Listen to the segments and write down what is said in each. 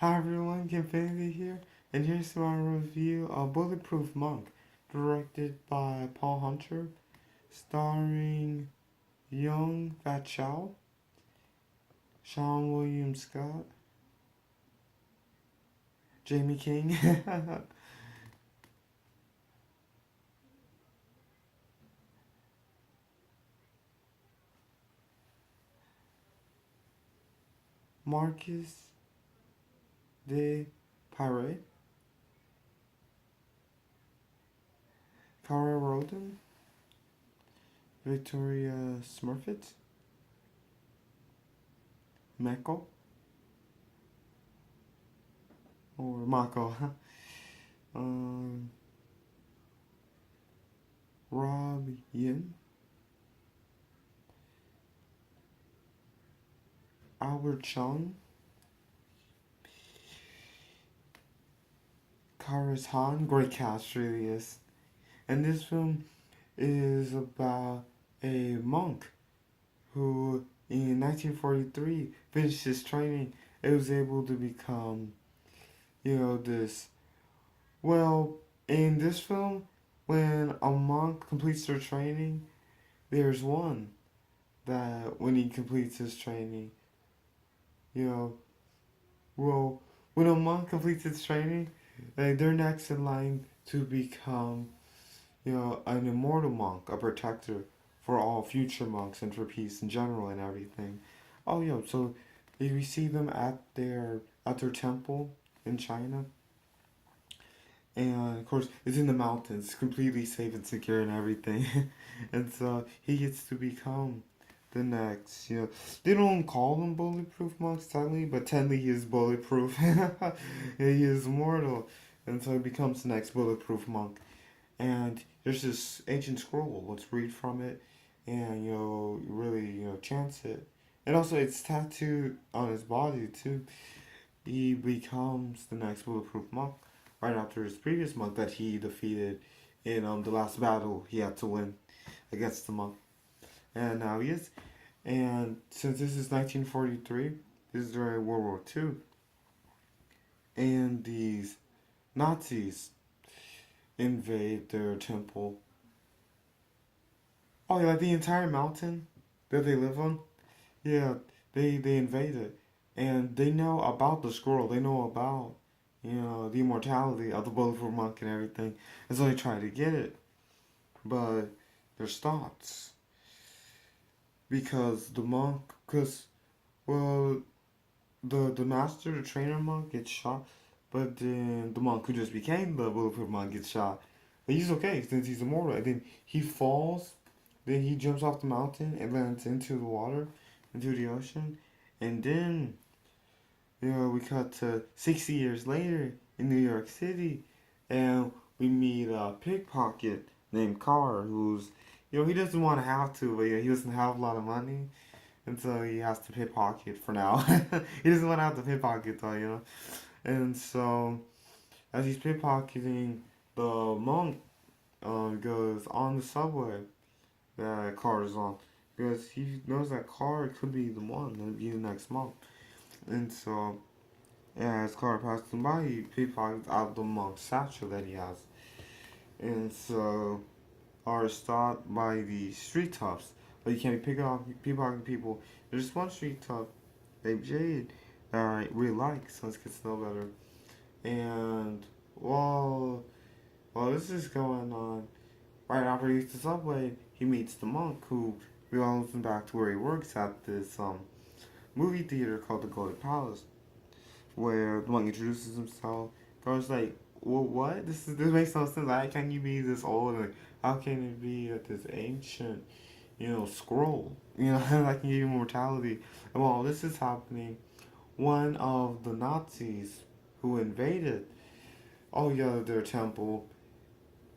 Hi everyone, Kenfinity here, and here's my review of Bulletproof Monk, directed by Paul Hunter, starring Young Fat Chow, Sean William Scott, Jamie King, Marcus de Pire, Cara Roden, Victoria Smurfit, Meko, or Mako, um, Rob Yin, Albert Chung, Karis Han, great cast really is. And this film is about a monk who in 1943 finished his training and was able to become, this. Well, in this film, when a monk completes their training, there's one that when he completes his training, you know, well, when a monk completes his training, like, they're next in line to become an immortal monk, a protector for all future monks and for peace in general and everything. Oh, yeah, so we see them at their temple in China, and of course it's in the mountains, completely safe and secure and everything. And so he gets to become the next. They don't call them bulletproof monks technically, but technically he is bulletproof. He is mortal, and so he becomes the next bulletproof monk. And there's this ancient scroll. Let's read from it, and really chant it. And also, it's tattooed on his body too. He becomes the next bulletproof monk right after his previous monk that he defeated in the last battle he had to win against the monk. And now he is. And since this is 1943, this is during World War II, and these Nazis invade their temple. Oh, yeah, like the entire mountain that they live on. Yeah, they invade it, and they know about the scroll. They know about the immortality of the bulletproof monk and everything, and so they try to get it, but they're stopped because well, the master, the trainer monk gets shot, but then the monk who just became the bulletproof monk gets shot. But he's okay since he's immortal. And then he falls, then he jumps off the mountain and lands into the water, into the ocean. And then, we cut to 60 years later in New York City, and we meet a pickpocket named Carr, who's, he doesn't want to have to, but he doesn't have a lot of money. And so he has to pickpocket for now. He doesn't want to have to pickpocket though. And so, as he's pickpocketing, the monk goes on the subway that Carr is on, because he knows that Carr could be the one to be the next monk. And so, as Carr passes him by, he pickpockets out the monk's satchel that he has. And so, are stopped by the street toughs. But you can't be pickpocketing people. There's one street tough named Jade that I really like, so let's get to know better. And while this is going on, right after he leaves the subway, he meets the monk who follows him back to where he works at this movie theater called the Golden Palace, where the monk introduces himself. Goes like, well, what? This makes no sense. How can you be this old? And how can it be that this ancient, scroll? Like can give you immortality. And while this is happening, one of the Nazis who invaded, their temple,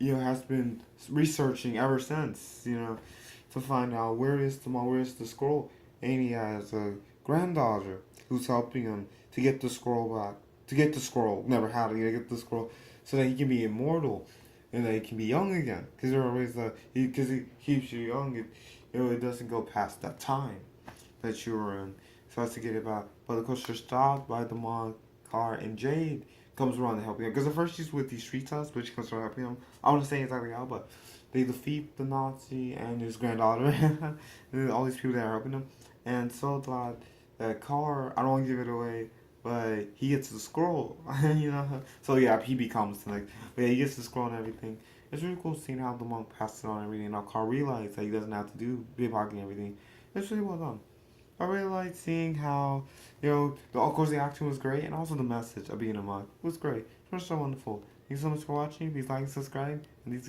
has been researching ever since, to find out where is the scroll, and he has a granddaughter who's helping him to get the scroll back, to get the scroll, never had it, to get the scroll, so that he can be immortal, and that he can be young again, because there are always because he keeps you young, it doesn't go past that time that you were in, so has to get it back, but of course they're stopped by the monk car, and Jade comes around to help him. Because at first she's with these street toughs, but she comes around helping him. I want to say exactly how, but they defeat the Nazi and his granddaughter, and all these people that are helping him. And so that car, I don't want to give it away, but he gets the scroll, So yeah, he becomes like, but yeah, he gets the scroll and everything. It's really cool seeing how the monk passes it on everything, and how Carl realizes that he doesn't have to do pickpocketing and everything. It's really well done. I really like seeing how, of course the action was great, and also the message of being a monk was great. It was so wonderful. Thanks so much for watching. Please like and subscribe. And these